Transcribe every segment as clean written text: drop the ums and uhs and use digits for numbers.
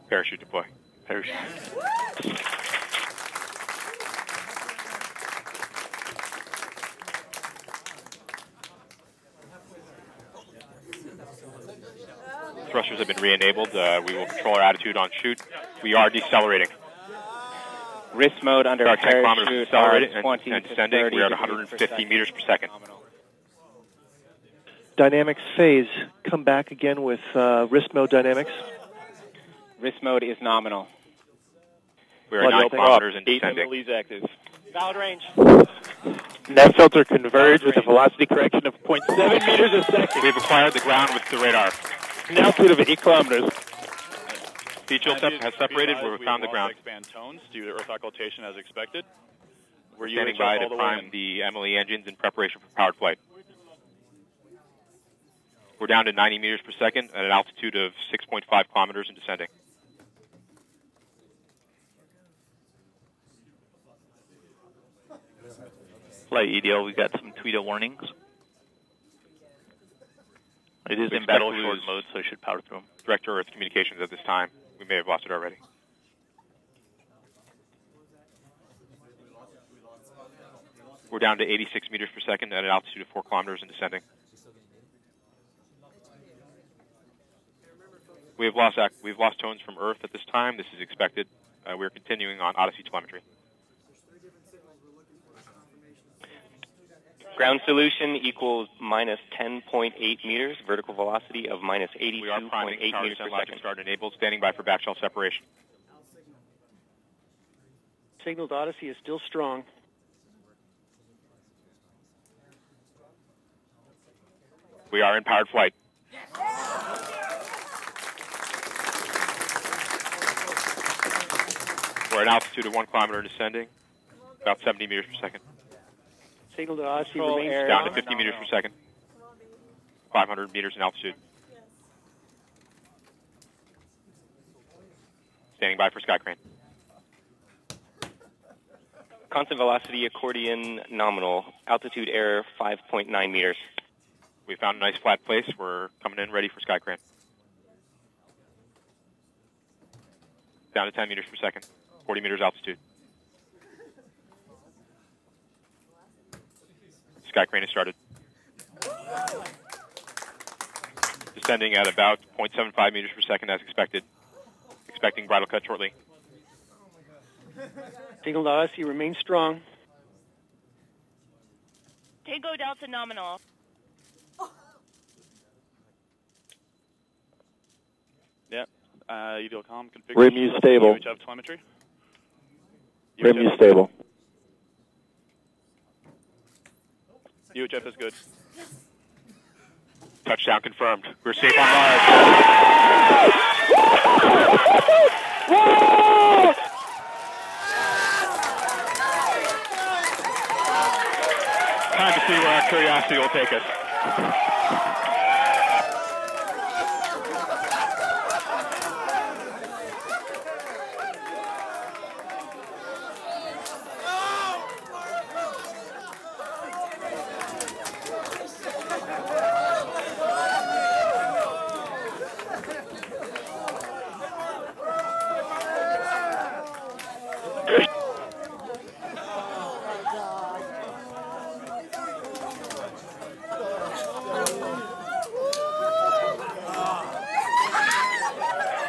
Parachute deploy. Parachute. Thrusters have been re-enabled. We will control our attitude on chute. We are decelerating. Wrist mode under Our 10 kilometers parachute decelerating are 20 and to descending. 30 We are at degrees 150 meters per second. Dynamics phase. Come back again with wrist mode dynamics. Wrist mode is nominal. We are 9 kilometers and descending. Lee's active. Valid range. Net filter converge with a velocity correction of 0.7 meters a second. We've acquired the ground with the radar. An altitude of 8 kilometers. Beach has separated. We've found the ground. Expand tones due to earth occultation as expected. We're standing by to prime the Emily engines in preparation for powered flight. We're down to 90 meters per second at an altitude of 6.5 kilometers and descending. Flight EDL, we got some Tweedo warnings. It is in battle short mode, so it should power through them. Direct to Earth communications at this time. We may have lost it already. We're down to 86 meters per second at an altitude of 4 kilometers and descending. We've lost tones from Earth at this time. This is expected. We're continuing on Odyssey telemetry. Ground solution equals minus 10.8 meters, vertical velocity of minus 82.8 meters per second. Start enabled, standing by for backshell separation. Signal to Odyssey is still strong. We are in powered flight. We're at an altitude of 1 kilometer descending, about 70 meters per second. Signal to Odyssey remains down to 50 meters per second, 500 meters in altitude. Standing by for sky crane. Constant velocity accordion nominal. Altitude error 5.9 meters. We found a nice flat place. We're coming in ready for sky crane. Down to 10 meters per second, 40 meters altitude. Sky crane has started. Descending at about 0.75 meters per second as expected. Expecting bridle cut shortly. Signal to Odyssey remains strong. Tango Delta nominal. Yep. UDLCOM configuration. RIMU stable. UHF telemetry. RIMU stable. UHF is good. Touchdown confirmed. We're safe on Mars. Time to see where our curiosity will take us.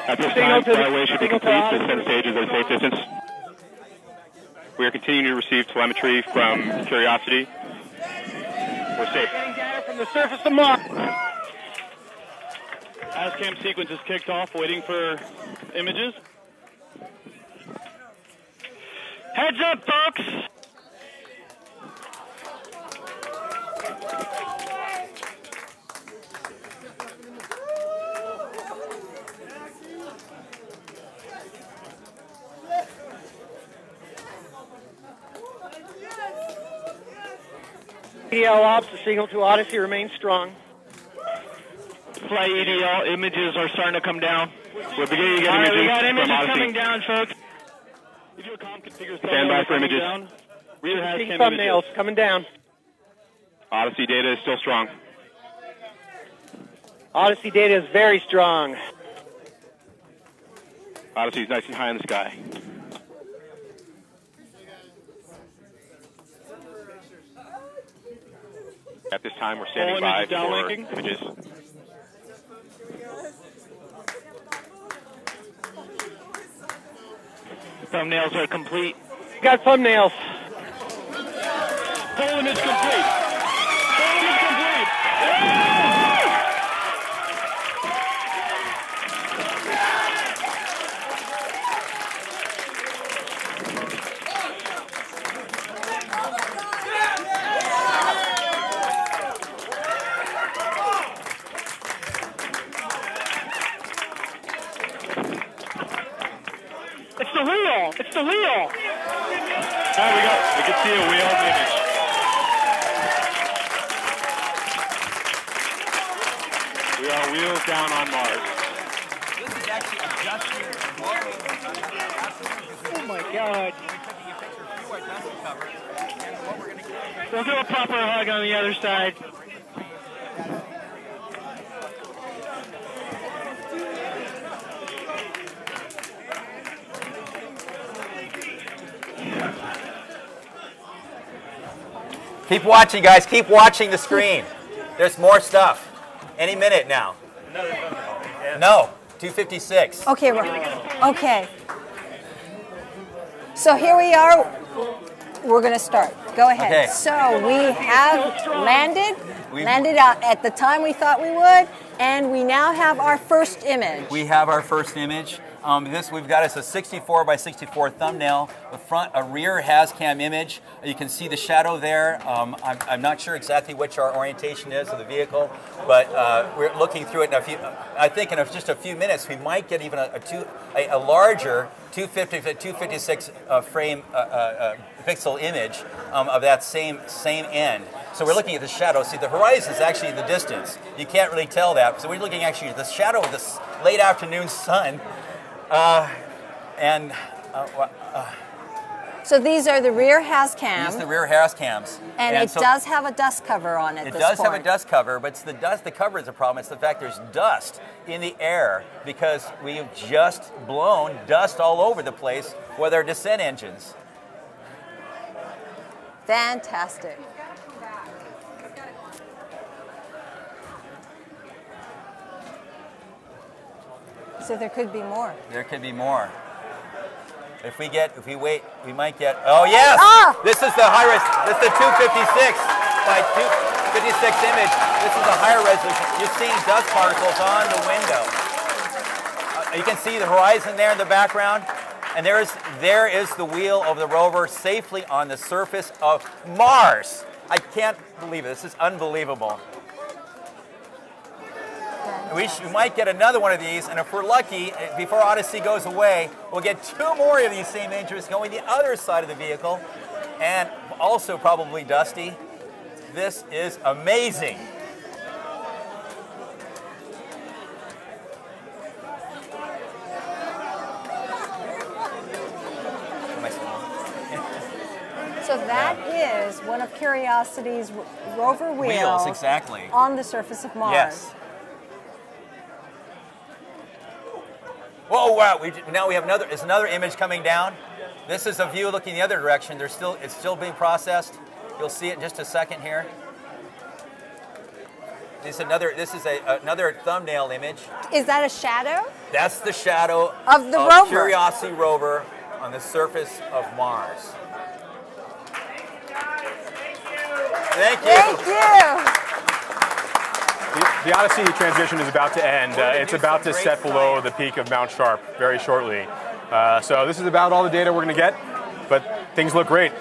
At this time, flyaway should be complete. Descent stages at a safe distance. We are continuing to receive telemetry from Curiosity. We're safe. Getting data from the surface of Mars. ASCAM sequence is kicked off, waiting for images. Heads up, folks. EDL ops, the signal to Odyssey remains strong. Flight EDL images are starting to come down. We're beginning to get images We got from images Odyssey. coming down, folks. Stand by for images. Reader has Seeing cam thumbnails images. coming down. Odyssey data is still strong. Odyssey data is very strong. Odyssey is nice and high in the sky. At this time, we're standing by for images. Thumbnails are complete. Got thumbnails. Full image complete. Full image complete. It's the wheel. It's the wheel. There we go. We can see a wheel image. We are wheels down on Mars. This is actually adjusting. Oh my God. We'll do a proper hug on the other side. Keep watching, guys. Keep watching the screen. There's more stuff. Any minute now. No, 256. Okay, okay. So here we are. We're going to start. Go ahead. Okay. So we have landed out at the time we thought we would, and we now have our first image. We have our first image. This we've got is a 64 by 64 thumbnail. The front, a rear has-cam image. You can see the shadow there. I'm not sure exactly which our orientation is of the vehicle, but we're looking through it. I think in just a few minutes we might get even a larger 256 frame pixel image of that same end. So we're looking at the shadow. See, the horizon is actually in the distance. You can't really tell that. So we're looking actually at the shadow of this late afternoon sun. So these are the rear has-cam. These are the rear has-cams. And it does have a dust cover on it. It does have a dust cover, but it's the dust. The cover is a problem. It's the fact there's dust in the air because we've just blown dust all over the place with our descent engines. Fantastic. So there could be more. There could be more. If we wait, we might get. Oh yes! This is the high res. This is the 256 by 256 image. This is a higher resolution. You're seeing dust particles on the window. You can see the horizon there in the background, and there is the wheel of the rover safely on the surface of Mars. I can't believe it. This is unbelievable. We might get another one of these, and if we're lucky, before Odyssey goes away, we'll get 2 more of these same images going the other side of the vehicle, and also probably dusty. This is amazing. So that is one of Curiosity's rover wheels exactly. On the surface of Mars. Yes. Whoa! Wow! Now we have another. Is another image coming down? This is a view looking the other direction. It's still being processed. You'll see it in just a second here. This is another thumbnail image. Is that a shadow? That's the shadow of the rover. Curiosity rover on the surface of Mars. Thank you. Thank you. The Odyssey transition is about to end. It's about to set below the peak of Mount Sharp very shortly. So this is about all the data we're going to get, but things look great.